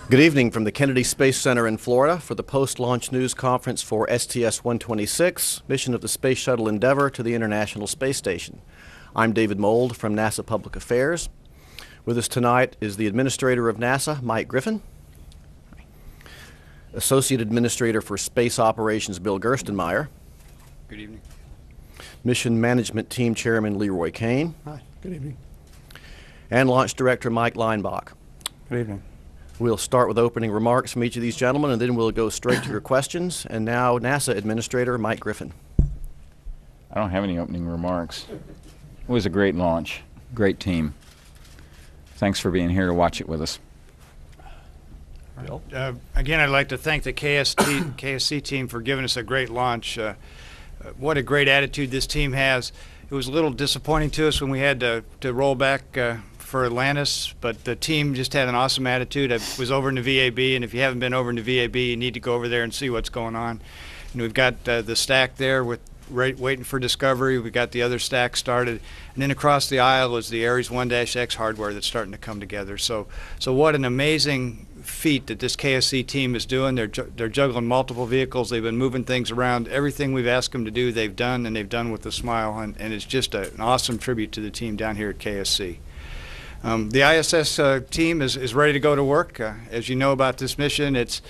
Good evening from the Kennedy Space Center in Florida for the post-launch news conference for STS-126, mission of the Space Shuttle Endeavour to the International Space Station. I'm David Mould from NASA Public Affairs. With us tonight is the Administrator of NASA, Mike Griffin, Associate Administrator for Space Operations, Bill Gerstenmaier. Good evening. Mission Management Team Chairman, Leroy Cain. Hi, good evening. And Launch Director, Mike Leinbach. Good evening. We'll start with opening remarks from each of these gentlemen, and then we'll go straight to your questions. And now, NASA Administrator Mike Griffin. I don't have any opening remarks. It was a great launch, great team. Thanks for being here to watch it with us. Bill? Again, I'd like to thank the KSC team for giving us a great launch. What a great attitude this team has. It was a little disappointing to us when we had to roll back for Atlantis, but the team just had an awesome attitude. I was over in the VAB, and if you haven't been over in the VAB, you need to go over there and see what's going on. And we've got the stack there with waiting for Discovery. We've got the other stack started, and then across the aisle is the Ares 1-X hardware that's starting to come together. So what an amazing feat that this KSC team is doing. They're juggling multiple vehicles. They've been moving things around. Everything we've asked them to do, they've done, and they've done with a smile. And it's just an awesome tribute to the team down here at KSC. The ISS team is ready to go to work. As you know about this mission, it's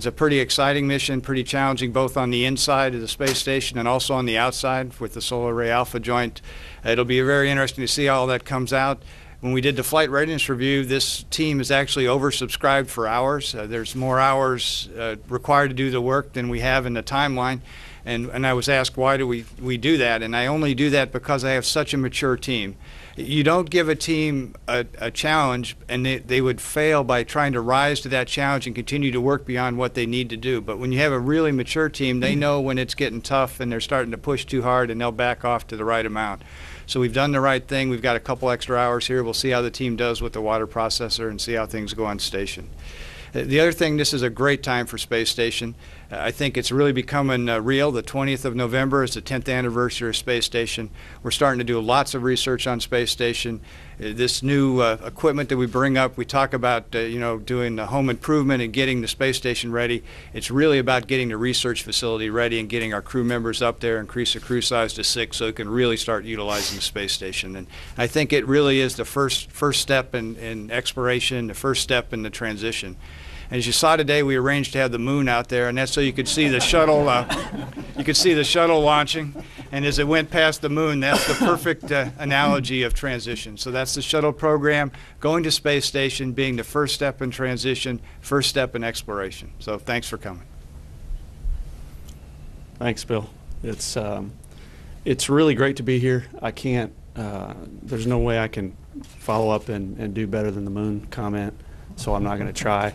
a pretty exciting mission, pretty challenging both on the inside of the space station and also on the outside with the Solar Array Alpha joint. It'll be very interesting to see how all that comes out. When we did the flight readiness review, this team is actually oversubscribed for hours. There's more hours required to do the work than we have in the timeline. And I was asked, why do we do that? And I only do that because I have such a mature team. You don't give a team a challenge and they would fail by trying to rise to that challenge and continue to work beyond what they need to do. But when you have a really mature team, they know when it's getting tough and they're starting to push too hard, and they'll back off to the right amount. So we've done the right thing. We've got a couple extra hours here. We'll see how the team does with the water processor and see how things go on station. The other thing, this is a great time for Space Station. I think it's really becoming real. The 20th of November is the 10th anniversary of Space Station. We're starting to do lots of research on Space Station. This new equipment that we bring up, we talk about doing the home improvement and getting the space station ready. It's really about getting the research facility ready and getting our crew members up there, increase the crew size to 6 so we can really start utilizing the space station. And I think it really is the first step in exploration, the first step in the transition. As you saw today, we arranged to have the moon out there, and that's so you could see the shuttle. You could see the shuttle launching, and as it went past the moon, that's the perfect analogy of transition. So that's the shuttle program, going to space station, being the first step in transition, first step in exploration. So thanks for coming. Thanks, Bill. It's really great to be here. I can't. There's no way I can follow up and do better than the moon comment. So I'm not going to try.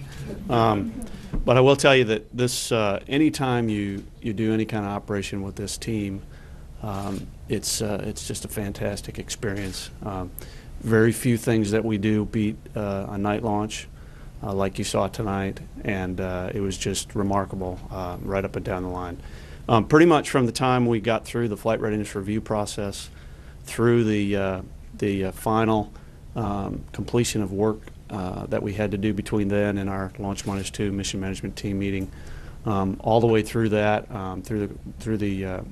But I will tell you that this, anytime you do any kind of operation with this team, it's just a fantastic experience. Very few things that we do beat a night launch like you saw tonight, and it was just remarkable right up and down the line. Pretty much from the time we got through the flight readiness review process through the final completion of work that we had to do between then and our Launch -2 mission management team meeting, all the way through that, through the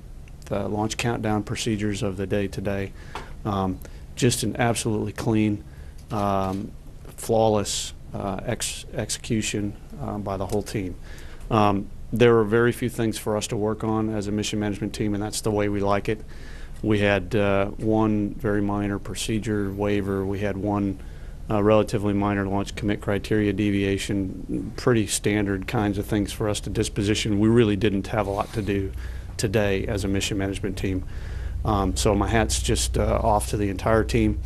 launch countdown procedures of the day today. Just an absolutely clean, flawless execution by the whole team. There were very few things for us to work on as a mission management team, and that's the way we like it. We had one very minor procedure waiver. We had one relatively minor launch commit criteria deviation, pretty standard kinds of things for us to disposition. We really didn't have a lot to do today as a mission management team. So my hat's just off to the entire team.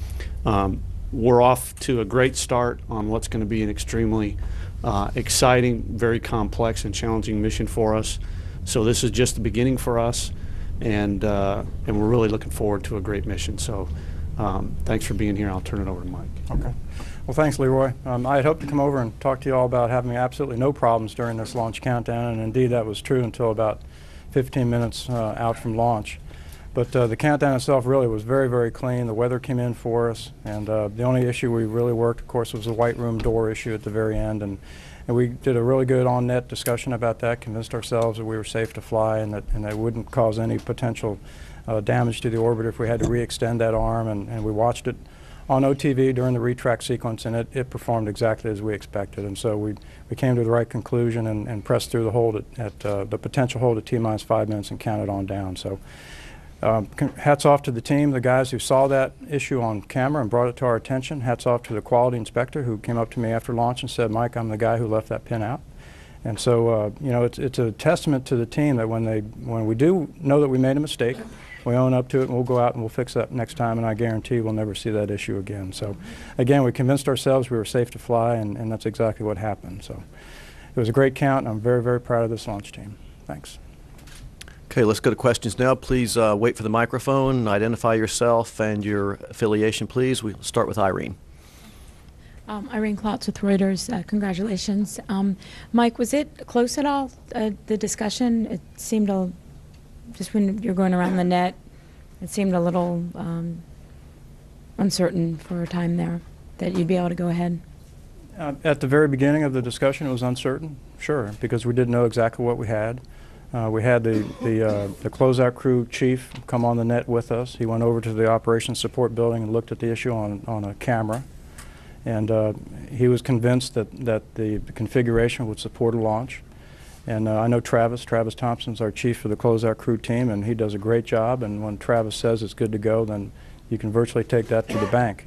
We're off to a great start on what's going to be an extremely exciting, very complex and challenging mission for us. So this is just the beginning for us, and we're really looking forward to a great mission. So thanks for being here. I'll turn it over to Mike. Okay. Well, thanks, Leroy. I had hoped to come over and talk to you all about having absolutely no problems during this launch countdown, and indeed that was true until about 15 minutes out from launch. But the countdown itself really was very, very clean. The weather came in for us, and the only issue we really worked, of course, was the white room door issue at the very end. And we did a really good on-net discussion about that, convinced ourselves that we were safe to fly and that wouldn't cause any potential damage to the orbiter if we had to re-extend that arm. And we watched it on OTV during the retract sequence, and it performed exactly as we expected. And so we came to the right conclusion and pressed through the hold at the potential hold at T-minus 5 minutes and counted on down. So hats off to the team, the guys who saw that issue on camera and brought it to our attention. Hats off to the quality inspector who came up to me after launch and said, "Mike, I'm the guy who left that pin out." And so, you know, it's a testament to the team that when we do know that we made a mistake, we own up to it and we'll go out and we'll fix that next time, and I guarantee we'll never see that issue again. So, again, we convinced ourselves we were safe to fly, and that's exactly what happened. So it was a great count, and I'm very, very proud of this launch team. Thanks. Okay, let's go to questions now. Please wait for the microphone, identify yourself and your affiliation, please. We'll start with Irene. Irene Klotz with Reuters. Congratulations. Mike, was it close at all, the discussion? It seemed just when you're going around the net, it seemed a little uncertain for a time there that you'd be able to go ahead. At the very beginning of the discussion, it was uncertain, sure, because we didn't know exactly what we had. We had the closeout crew chief come on the net with us. He went over to the operations support building and looked at the issue on a camera. And he was convinced that the configuration would support a launch. And I know Travis Thompson's our chief for the closeout crew team, and he does a great job. And when Travis says it's good to go, then you can virtually take that to the bank.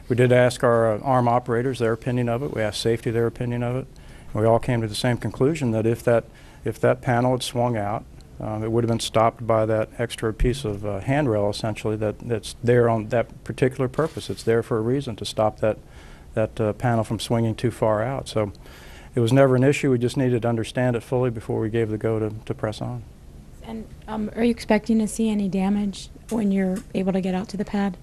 We did ask our arm operators their opinion of it. We asked safety their opinion of it. And we all came to the same conclusion that if that panel had swung out, it would have been stopped by that extra piece of handrail, essentially, that's there on that particular purpose. It's there for a reason, to stop that panel from swinging too far out. So it was never an issue. We just needed to understand it fully before we gave the go to press on. And are you expecting to see any damage when you're able to get out to the pad?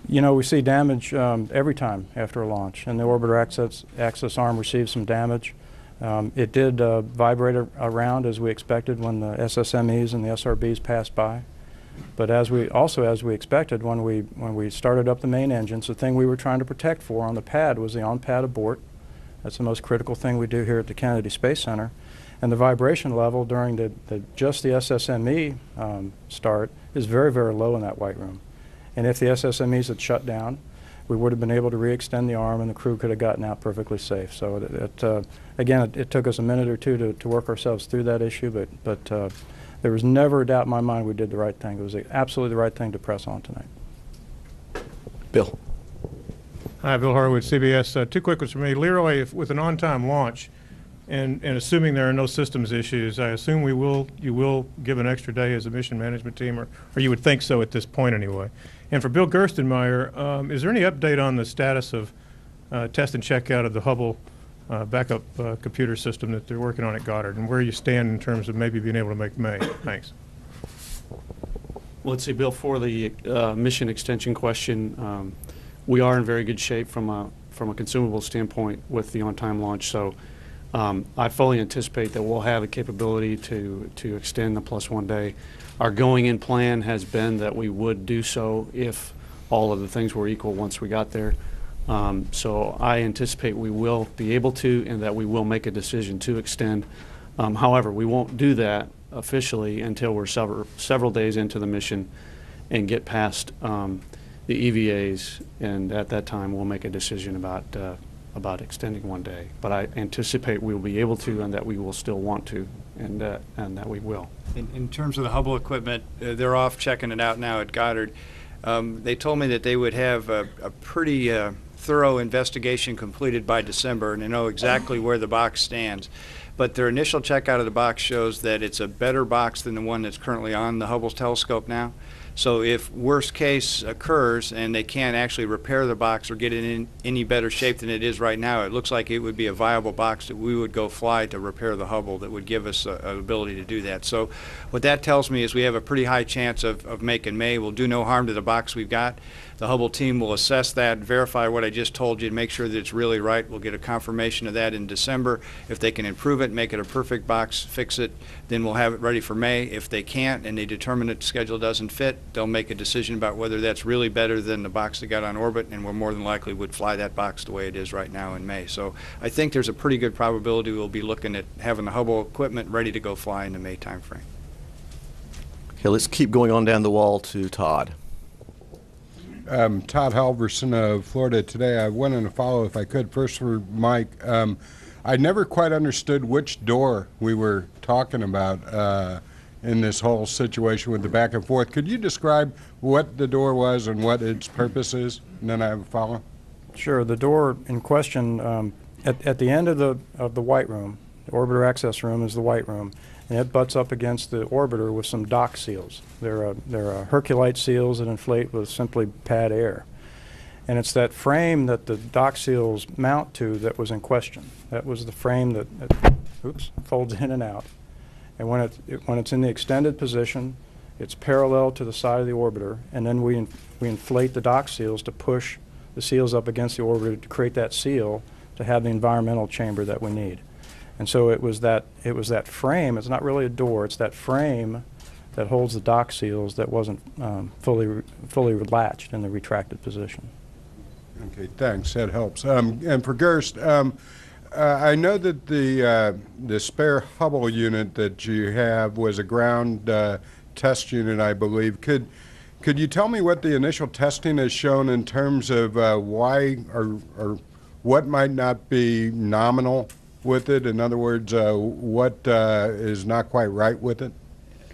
You know, we see damage every time after a launch, and the orbiter access arm received some damage. It did vibrate around as we expected when the SSMEs and the SRBs passed by. But as we expected, when we started up the main engines, the thing we were trying to protect for on the pad was the on-pad abort. That's the most critical thing we do here at the Kennedy Space Center. And the vibration level during just the SSME start is very, very low in that white room. And if the SSMEs had shut down, we would have been able to re-extend the arm and the crew could have gotten out perfectly safe. So again, it took us a minute or two to work ourselves through that issue, but there was never a doubt in my mind we did the right thing. It was absolutely the right thing to press on tonight. Bill. Hi, Bill Horowitz, CBS. Two quick ones for me. Leroy, with an on-time launch, and assuming there are no systems issues, I assume you will give an extra day as a mission management team, or you would think so at this point anyway. And for Bill Gerstenmaier, is there any update on the status of test and checkout of the Hubble backup computer system that they're working on at Goddard, and where you stand in terms of maybe being able to make May? Thanks. Well, let's see, Bill, for the mission extension question, we are in very good shape from a consumable standpoint with the on-time launch. So I fully anticipate that we'll have the capability to extend the +1 day. Our going-in plan has been that we would do so if all of the things were equal once we got there. So I anticipate we will be able to, and that we will make a decision to extend. However, we won't do that officially until we're several days into the mission and get past the EVAs, and at that time we'll make a decision about extending 1 day. But I anticipate we will be able to, and that we will still want to, and that we will. In terms of the Hubble equipment, they're off checking it out now at Goddard. They told me that they would have a pretty thorough investigation completed by December, and they know exactly where the box stands. But their initial check out of the box shows that it's a better box than the one that's currently on the Hubble telescope now. So if worst case occurs and they can't actually repair the box or get it in any better shape than it is right now, it looks like it would be a viable box that we would go fly to repair the Hubble that would give us an ability to do that. So what that tells me is we have a pretty high chance of making May. We'll do no harm to the box we've got. The Hubble team will assess that, verify what I just told you, and make sure that it's really right. We'll get a confirmation of that in December. If they can improve it, make it a perfect box, fix it, then we'll have it ready for May. If they can't and they determine that the schedule doesn't fit, they'll make a decision about whether that's really better than the box that got on orbit, and we're more than likely would fly that box the way it is right now in May. So I think there's a pretty good probability we'll be looking at having the Hubble equipment ready to go fly in the May timeframe. Okay, let's keep going on down the wall to Todd. Todd Halverson of Florida Today. I wanted to follow, if I could, first for Mike. I never quite understood which door we were talking about in this whole situation with the back and forth. Could you describe what the door was and what its purpose is? And then I have a follow. Sure. The door in question, at the end of the white room, the orbiter access room is the white room, and it butts up against the orbiter with some dock seals. They're Herculite seals that inflate with simply pad air. And it's that frame that the dock seals mount to that was in question. That was the frame that folds in and out. And when it's in the extended position, it's parallel to the side of the orbiter, and then we inflate the dock seals to push the seals up against the orbiter to create that seal to have the environmental chamber that we need. And so it was that frame. It's not really a door. It's that frame that holds the dock seals that wasn't fully latched in the retracted position. Okay, thanks. That helps. And for Gerst, I know that the spare Hubble unit that you have was a ground test unit, I believe. Could you tell me what the initial testing has shown in terms of why or what might not be nominal with it? In other words, what is not quite right with it?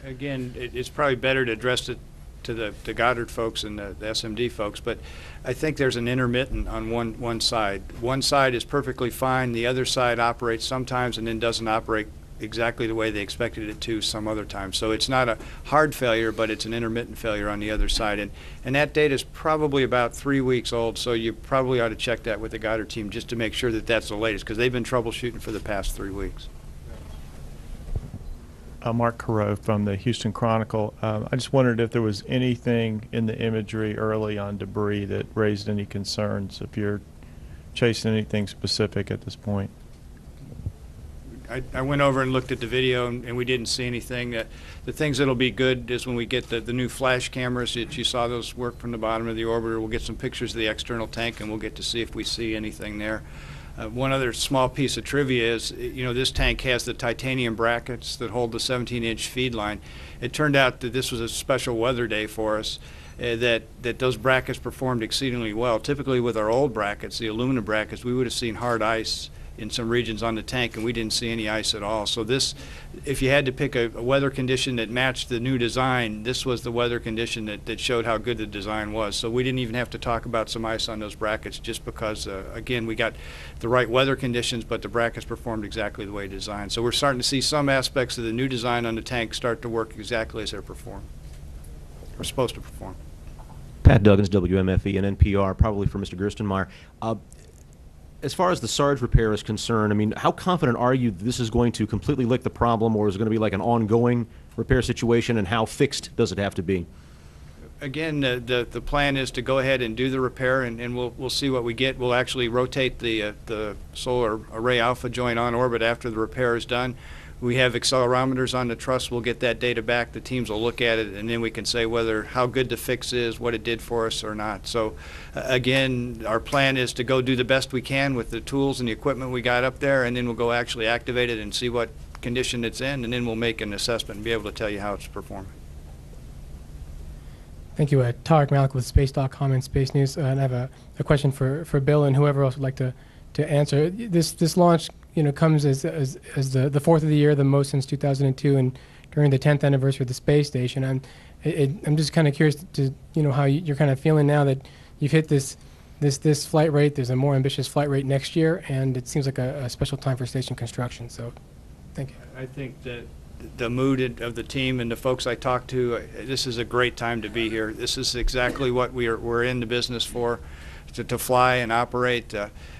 Again, it's probably better to address it to the Goddard folks and the SMD folks, but I think there's an intermittent on one side. One side is perfectly fine. The other side operates sometimes and then doesn't operate exactly the way they expected it to some other times. So it's not a hard failure, but it's an intermittent failure on the other side. And that data is probably about 3 weeks old, so you probably ought to check that with the Goddard team just to make sure that that's the latest, because they've been troubleshooting for the past 3 weeks. Mark Carreau from the Houston Chronicle. I just wondered if there was anything in the imagery early on debris that raised any concerns, if you're chasing anything specific at this point. I went over and looked at the video, and we didn't see anything. The things that'll be good is when we get the new flash cameras that you saw those work from the bottom of the orbiter. We'll get some pictures of the external tank, and we'll get to see if we see anything there. One other small piece of trivia is, this tank has the titanium brackets that hold the 17-inch feed line. It turned out that this was a special weather day for us, that those brackets performed exceedingly well. Typically with our old brackets, the aluminum brackets, we would have seen hard ice in some regions on the tank, and we didn't see any ice at all. So this, if you had to pick a weather condition that matched the new design, this was the weather condition that showed how good the design was. So we didn't even have to talk about some ice on those brackets just because, again, we got the right weather conditions, but the brackets performed exactly the way designed. So we're starting to see some aspects of the new design on the tank start to work exactly as they're supposed to perform. Pat Duggins, WMFE and NPR, probably for Mr. Gerstenmaier. As far as the Sarge repair is concerned, I mean, how confident are you that this is going to completely lick the problem, or is it going to be like an ongoing repair situation, and how fixed does it have to be? Again, the plan is to go ahead and do the repair, and we'll see what we get. We'll actually rotate the solar array alpha joint on orbit after the repair is done. We have accelerometers on the truss. We'll get that data back. The teams will look at it, and then we can say how good the fix is, what it did for us or not. So, again, our plan is to go do the best we can with the tools and the equipment we got up there, and then we'll go actually activate it and see what condition it's in, and then we'll make an assessment and be able to tell you how it's performing. Thank you. Tarek Malik with Space.com and Space News. And I have a question for Bill and whoever else would like to answer. This launch comes as the fourth of the year, the most since 2002, and during the 10th anniversary of the space station. I'm just kind of curious to how you're kind of feeling now that you've hit this flight rate. There's a more ambitious flight rate next year, and it seems like a special time for station construction. So, thank you. I think that the mood of the team and the folks I talked to, this is a great time to be here. This is exactly what we're in the business for, to fly and operate.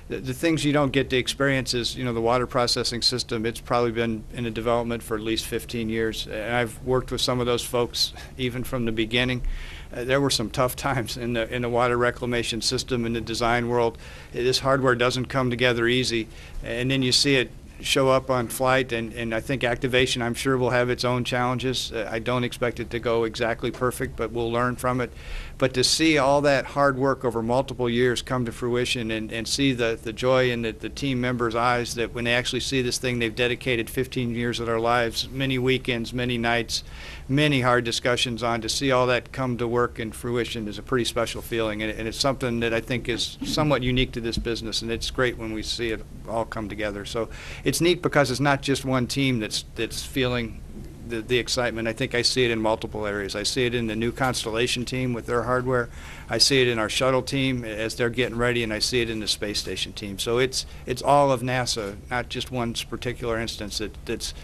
The things you don't get to experience is, the water processing system. It's probably been in a development for at least 15 years. And I've worked with some of those folks even from the beginning. there were some tough times in the water reclamation system in the design world. This hardware doesn't come together easy, and then you see it show up on flight, and I think activation, I'm sure, will have its own challenges. I don't expect it to go exactly perfect, but we'll learn from it. But to see all that hard work over multiple years come to fruition, and see the joy in the team members' eyes that when they actually see this thing they've dedicated 15 years of their lives, many weekends, many nights, many hard discussions on, to see all that come to work and fruition is a pretty special feeling, and it's something that I think is somewhat unique to this business, and it's great when we see it all come together. So it's neat because it's not just one team that's feeling the excitement. I think I see it in multiple areas. I see it in the new Constellation team with their hardware. I see it in our shuttle team as they're getting ready, and I see it in the space station team. So it's all of NASA, not just one particular instance that's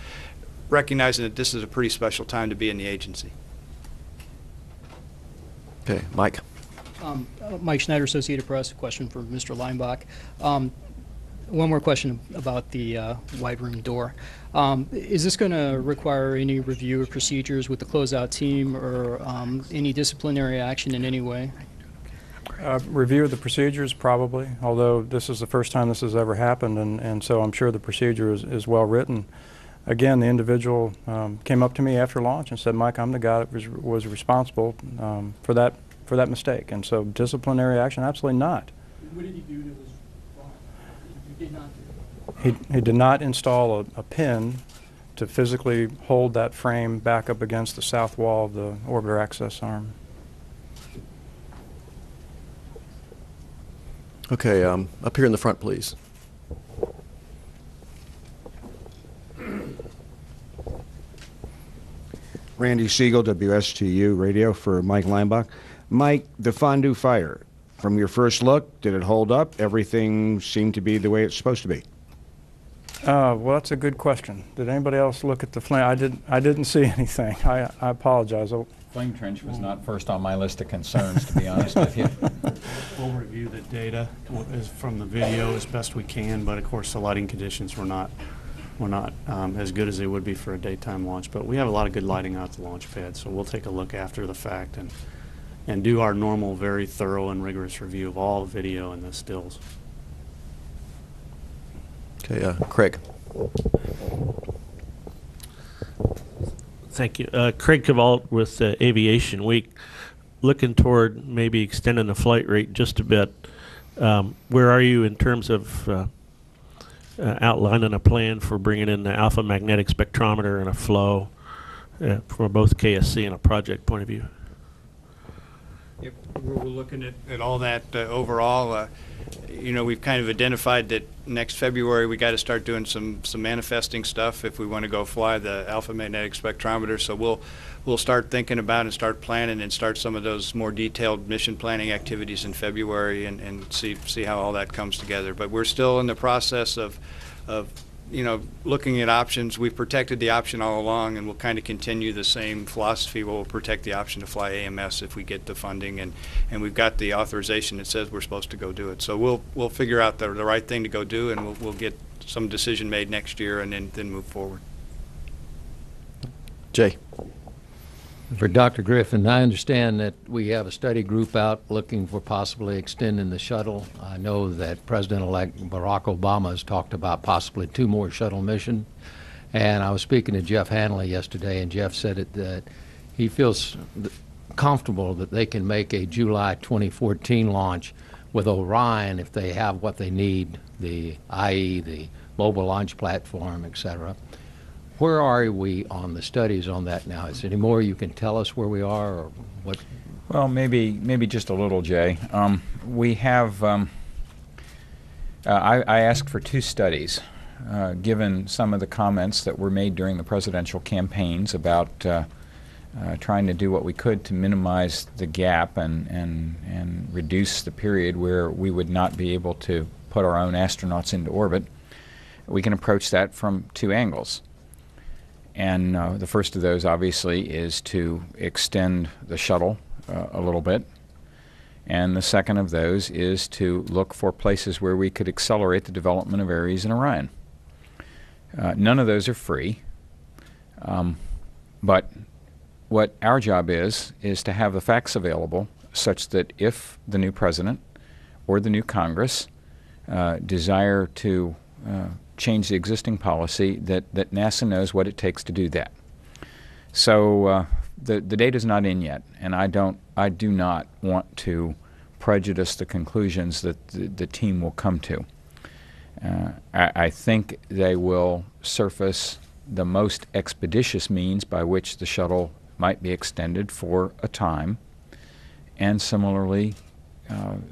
recognizing that this is a pretty special time to be in the agency. Okay, Mike. Mike Schneider, Associated Press. A question for Mr. Leinbach. One more question about the wide room door. Is this going to require any review of procedures with the closeout team, or any disciplinary action in any way? Review of the procedures, probably, although this is the first time this has ever happened, and so I'm sure the procedure is well written. Again, the individual came up to me after launch and said, Mike, I'm the guy that was responsible for that mistake, and so disciplinary action, absolutely not. What did he do that was wrong? He did not do. He did not install a pin to physically hold that frame back up against the south wall of the orbiter access arm. Okay, up here in the front, please. Randy Siegel, WSTU Radio, for Mike Leinbach. Mike, the Fondue fire, from your first look, did it hold up? Everything seemed to be the way it's supposed to be. Well, that's a good question. Did anybody else look at the flame? I didn't see anything. I apologize. Flame trench was not first on my list of concerns, to be honest with you. We'll review the data from the video as best we can, but of course the lighting conditions were not as good as they would be for a daytime launch. But we have a lot of good lighting out at the launch pad, so we'll take a look after the fact and do our normal, very thorough and rigorous review of all the video and the stills. Okay, Craig. Thank you. Craig Cavalt with Aviation Week. Looking toward maybe extending the flight rate just a bit. Where are you in terms of outlining a plan for bringing in the alpha magnetic spectrometer and a flow from both KSC and a project point of view? Yep, we're looking at all that overall. We've kind of identified that next February we got to start doing some manifesting stuff if we want to go fly the alpha magnetic spectrometer. So we'll start thinking about and start planning and start some of those more detailed mission planning activities in February and see how all that comes together. But we're still in the process of looking at options. We've protected the option all along, and we'll kind of continue the same philosophy. We'll protect the option to fly AMS if we get the funding, and we've got the authorization that says we're supposed to go do it. So we'll figure out the right thing to go do, and we'll get some decision made next year, and then move forward. Jay. For Dr. Griffin, I understand that we have a study group out looking for possibly extending the shuttle. I know that President-elect Barack Obama has talked about possibly 2 more shuttle missions. And I was speaking to Jeff Hanley yesterday, and Jeff said that he feels comfortable that they can make a July 2014 launch with Orion if they have what they need, i.e. the mobile launch platform, et cetera. Where are we on the studies on that now? Is there any more you can tell us where we are, or what? Well, maybe just a little, Jay. We have. I asked for 2 studies, given some of the comments that were made during the presidential campaigns about trying to do what we could to minimize the gap and reduce the period where we would not be able to put our own astronauts into orbit. We can approach that from 2 angles. And the first of those, obviously, is to extend the shuttle a little bit. And the second of those is to look for places where we could accelerate the development of Ares and Orion. None of those are free, but what our job is to have the facts available such that if the new president or the new Congress desire to change the existing policy, that NASA knows what it takes to do that. So the data's not in yet, and I do not want to prejudice the conclusions that the team will come to. I think they will surface the most expeditious means by which the shuttle might be extended for a time, and similarly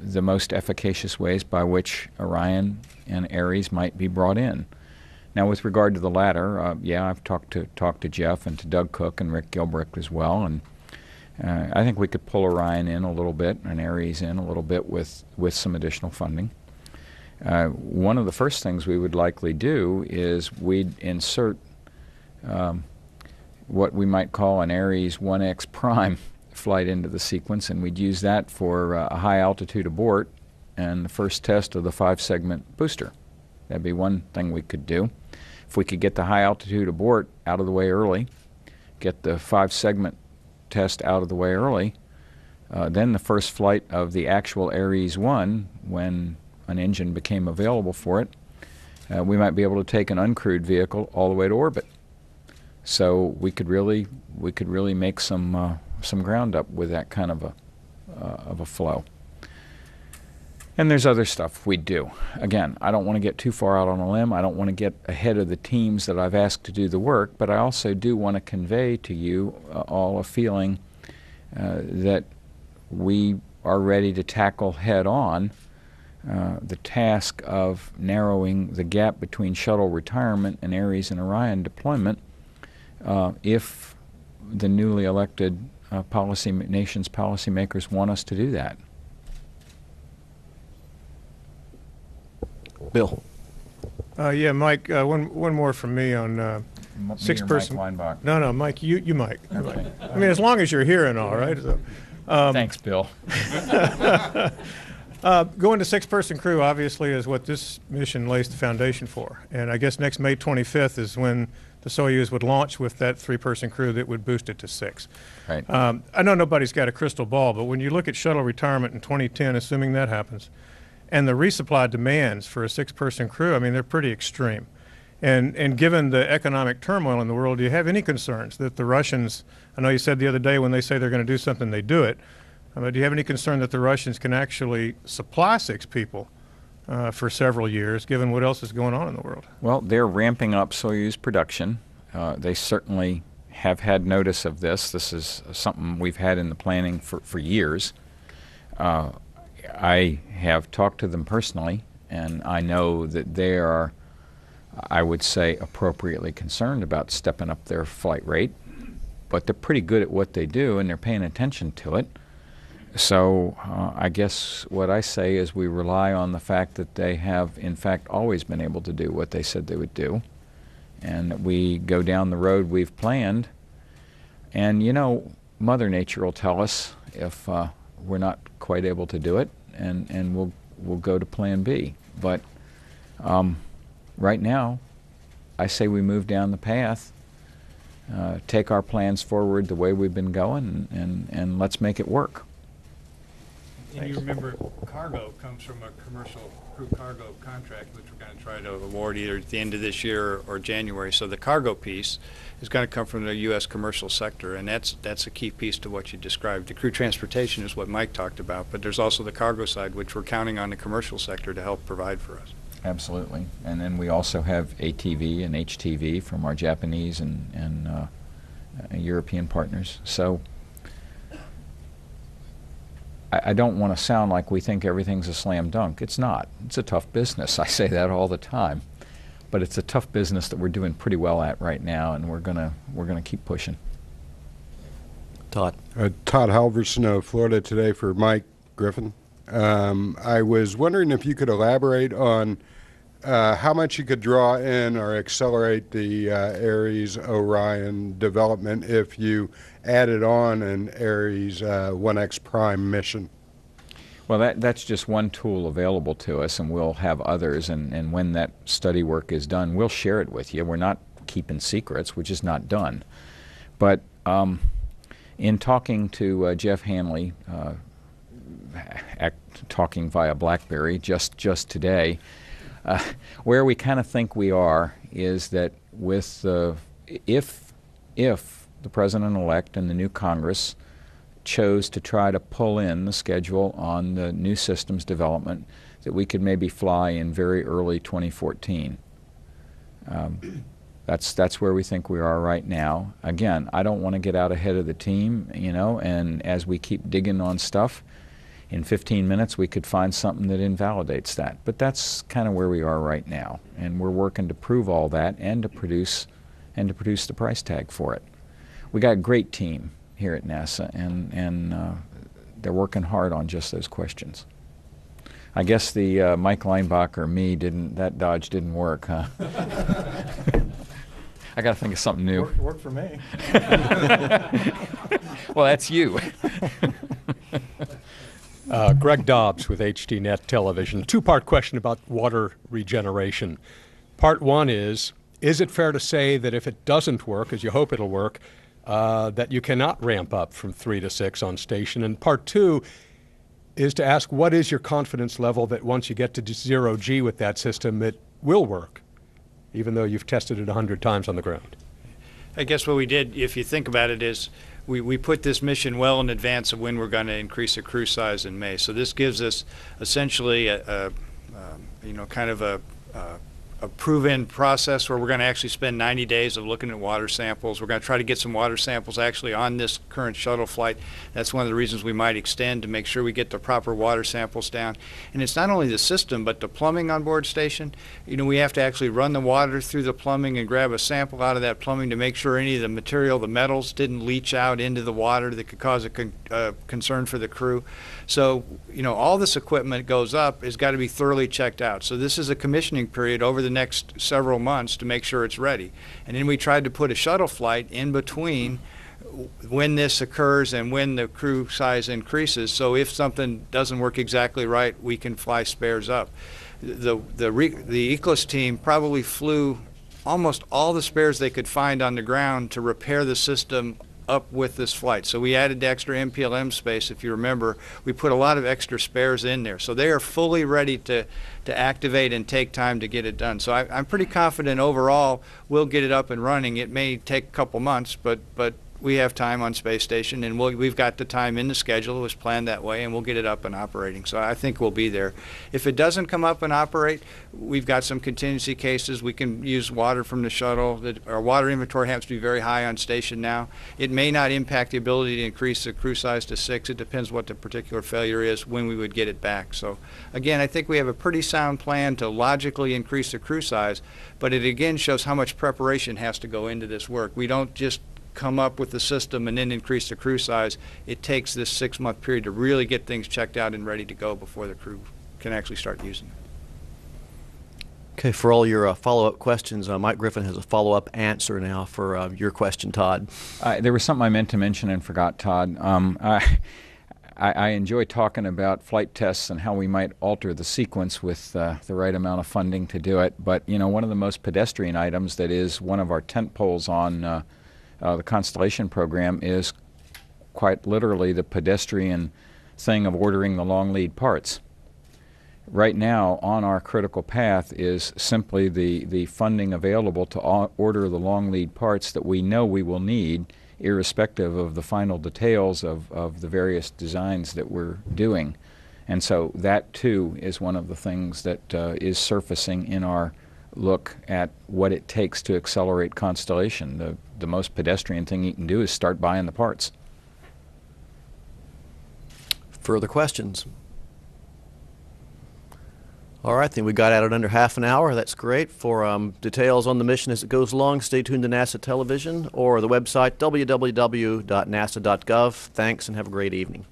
the most efficacious ways by which Orion and Ares might be brought in. Now, with regard to the latter, yeah, I've talked to Jeff and to Doug Cook and Rick Gilbrick as well, and I think we could pull Orion in a little bit and Ares in a little bit with some additional funding. One of the first things we would likely do is we'd insert what we might call an Ares 1X prime flight into the sequence, and we'd use that for a high altitude abort and the first test of the 5-segment booster. That'd be one thing we could do. If we could get the high altitude abort out of the way early, get the 5-segment test out of the way early, then the first flight of the actual Ares 1, when an engine became available for it, we might be able to take an uncrewed vehicle all the way to orbit. So we could really make some ground up with that kind of a flow. And there's other stuff we do. Again, I don't want to get too far out on a limb. I don't want to get ahead of the teams that I've asked to do the work, but I also do want to convey to you all a feeling that we are ready to tackle head on the task of narrowing the gap between shuttle retirement and Ares and Orion deployment if the newly elected nation's policymakers want us to do that. Bill. Yeah, Mike, one more from me on six-person. Mike Leinbach. No, Mike, you Mike. Okay. I mean, as long as you're here and all, right? So, thanks, Bill. Going to 6-person crew, obviously, is what this mission lays the foundation for. And I guess next May 25th is when the Soyuz would launch with that 3-person crew that would boost it to 6. Right. I know nobody's got a crystal ball, but when you look at shuttle retirement in 2010, assuming that happens, and the resupply demands for a 6-person crew, I mean, they're pretty extreme. And given the economic turmoil in the world, do you have any concerns that the Russians, I know you said the other day when they say they're going to do something, they do it, but do you have any concern that the Russians can actually supply 6 people for several years, given what else is going on in the world? Well, they're ramping up Soyuz production. They certainly have had notice of this. This is something we've had in the planning for years. I have talked to them personally, and I know that they are, I would say, appropriately concerned about stepping up their flight rate, but they're pretty good at what they do, and they're paying attention to it. So I guess what I say is we rely on the fact that they have, in fact, always been able to do what they said they would do, and that we go down the road we've planned. And, you know, Mother Nature will tell us if we're not quite able to do it, and we'll go to Plan B. But right now, I say we move down the path, take our plans forward the way we've been going, and let's make it work. And you remember, cargo comes from a commercial crew cargo contract, which we're going to try to award either at the end of this year or January. So the cargo piece is going to come from the U.S. commercial sector, and that's a key piece to what you described. The crew transportation is what Mike talked about, but there's also the cargo side, which we're counting on the commercial sector to help provide for us. Absolutely. And then we also have ATV and HTV from our Japanese and European partners. So I don't want to sound like we think everything's a slam dunk. It's not. It's a tough business. I say that all the time. But it's a tough business that we're doing pretty well at right now, and we're gonna keep pushing. Todd. Todd Halverson of Florida Today for Mike Griffin. I was wondering if you could elaborate on how much you could draw in or accelerate the Ares Orion development if you added on an Ares 1X Prime mission. Well, that's just one tool available to us, and we'll have others, and when that study work is done, we'll share it with you. We're not keeping secrets, which is not done. But In talking to Jeff Hanley, talking via BlackBerry just today, where we kind of think we are is that with if the President-elect and the new Congress chose to try to pull in the schedule on the new systems development, that we could maybe fly in very early 2014. That's where we think we are right now. Again, I don't want to get out ahead of the team, you know, and as we keep digging on stuff, in 15 minutes we could find something that invalidates that. But that's kind of where we are right now, and we're working to prove all that and to produce the price tag for it. We got a great team here at NASA, and they're working hard on just those questions. I guess the Mike Leinbach or me that dodge didn't work, huh? I got to think of something new. Worked for me. Well, that's you. Greg Dobbs with HDNet Television. Two-part question about water regeneration. Part one is it fair to say that if it doesn't work, as you hope it'll work, that you cannot ramp up from 3 to 6 on station? And part two is to ask, what is your confidence level that once you get to 0 G with that system, it will work, even though you've tested it 100 times on the ground? I guess what we did, if you think about it, is we put this mission well in advance of when we're going to increase the crew size in May. So this gives us essentially kind of a proven process where we're going to actually spend 90 days of looking at water samples. We're going to try to get some water samples actually on this current shuttle flight. That's one of the reasons we might extend, to make sure we get the proper water samples down. And it's not only the system, but the plumbing on board station. You know, we have to actually run the water through the plumbing and grab a sample out of that plumbing to make sure any of the material, the metals, didn't leach out into the water that could cause a concern for the crew. So, you know, all this equipment goes up has got to be thoroughly checked out. So this is a commissioning period over the next several months to make sure it's ready. And then we tried to put a shuttle flight in between when this occurs and when the crew size increases. So if something doesn't work exactly right, we can fly spares up. The ECLS team probably flew almost all the spares they could find on the ground to repair the system up with this flight. So we added the extra MPLM space. If you remember, we put a lot of extra spares in there. So they are fully ready to activate and take time to get it done. So I'm pretty confident overall we'll get it up and running. It may take a couple months, but we have time on space station, and we've got the time in the schedule. It was planned that way, and we'll get it up and operating. So I think we'll be there. If it doesn't come up and operate, we've got some contingency cases. We can use water from the shuttle. Our water inventory happens to be very high on station now. It may not impact the ability to increase the crew size to 6. It depends what the particular failure is, when we would get it back. So again, I think we have a pretty sound plan to logically increase the crew size, but it again shows how much preparation has to go into this work. We don't just come up with the system and then increase the crew size. It takes this 6-month period to really get things checked out and ready to go before the crew can actually start using it. Okay, for all your follow-up questions, Mike Griffin has a follow-up answer now for your question, Todd. There was something I meant to mention and forgot, Todd. I enjoy talking about flight tests and how we might alter the sequence with the right amount of funding to do it. But, you know, one of the most pedestrian items that is one of our tent poles on the Constellation program is quite literally the pedestrian thing of ordering the long lead parts. Right now, on our critical path is simply the funding available to order the long lead parts that we know we will need, irrespective of the final details of the various designs that we're doing. And so that, too, is one of the things that is surfacing in our look at what it takes to accelerate Constellation. The most pedestrian thing you can do is start buying the parts. Further questions? All right, then we got at it under half an hour. That's great. For details on the mission as it goes along, stay tuned to NASA Television or the website www.nasa.gov. Thanks and have a great evening.